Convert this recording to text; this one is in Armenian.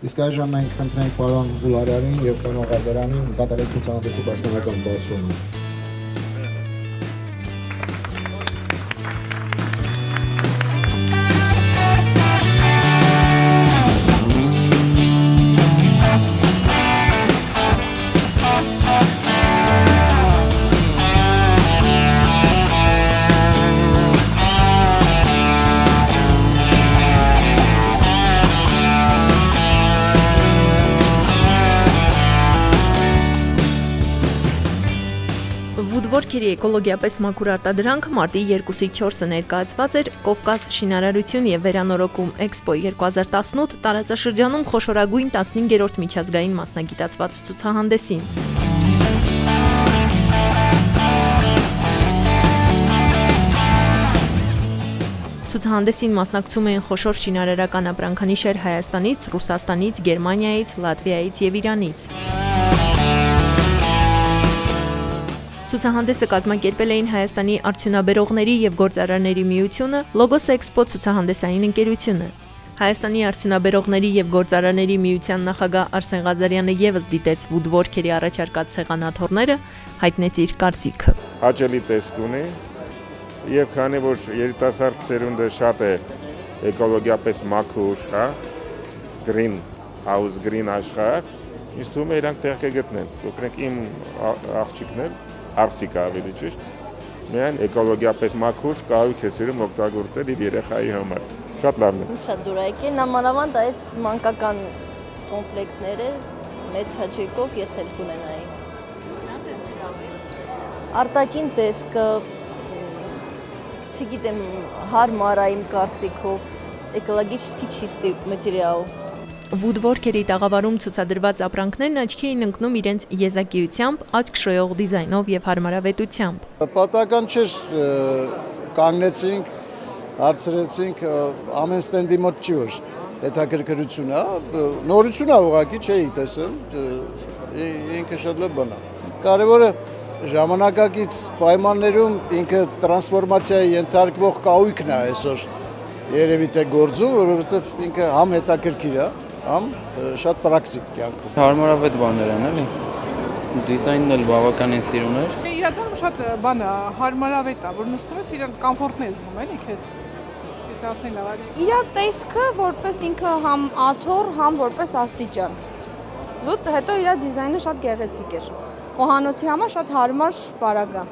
Իսկ այժմ մենք խնդրենք պարոն Գուլարյանին եւ պարոն Ղազարյանին կատարել ցուցահանդեսի պաշտոնական բացումը։ WoodWorker-ի էկոլոգիապես մաքուր արտադրանքը մարտի 2-4-ը ներկայացված էր Կովկաս շինարարություն եւ վերանորոգում Էքսպո 2018 տարածաշրջանում խոշորագույն 15-րդ միջազգային մասնագիտացված ցուցահանդեսին։ Ցուցահանդեսին մասնակցում էին խոշոր շինարարական ապրանքանիշեր Հայաստանից, Ռուսաստանից, Գերմանիայից, Լատվիայից եւ Իրանից։ Ցուցահանդեսը կազմակերպել էին Հայաստանի արդյունաբերողների եւ գործարարների միությունը, Logos Expo ցուցահանդեսային ընկերությունը։ Հայաստանի արդյունաբերողների եւ գործարարների միության նախագահ Արսեն Ղազարյանը եւս դիտեց WoodWorker-ի առաջարկած սեղանաթոռները, հայտնեց իր կարծիքը։ Հաճելի տեսք ունի եւ քանի որ երիտասարդ սերունդը շատ է էկոլոգիապես մաքուր, հա, green house, green աշխարհ, ինձ թվում է իրանք տեղ կգտնեն։ Ոքրենք իմ աղջիկներ Արսիկա ավելի ճիշտ, միայն էկոլոգիապես մաքուր կահույք է սիրում օգտագործել իր երեխայի համար։ Շատ լավն է։ Շատ դուրայք է, նամանավանդ այս մանկական կոմպլեկտները մեծ հաճույքով ես էլ կունենայի։ Արտաքին տեսքը, չգիտեմ, հարմար է իմ կարծիքով, էկոլոգիչեսկի չիստի մատերիալ։ WoodWorker-ի տաղավարում ցուցադրված ապրանքներն աչքի էին ընկնում իրենց եզակիությամբ, աչք շոյող դիզայնով եւ հարմարավետությամբ։ Պատահական չէր, կանգնեցինք, հարցրեցինք, ամեն ստենդի մոտ չի որ հետաքրքրություն է, նորություն է ուղղակի չէի տեսել, ինքը շատ լավ բան է։ Կարևորը ժամանակակից պայմաններում ինքը տրանսֆորմացիայի ենթարկվող կահույքն է այսօր երևի թե գործում, որովհետեւ ինքը համ հետաքրքիր է, համ շատ պրակտիկ կյանքում։ Հարմարավետ բաներ են, էլի։ Դիզայնն էլ բավականին սիրուն էր։ Իրականում շատ բան է, հարմարավետ է, որ նստում ես իրան կոմֆորտն է զգում, էլի քեզ։ Դա արդեն լավ է։ Իր տեսքը որպես ինքը համ աթոռ, համ որպես աստիճան։ Զուտ հետո իր դիզայնը շատ գեղեցիկ էր։ Խոհանոցի համար շատ հարմար պարագա։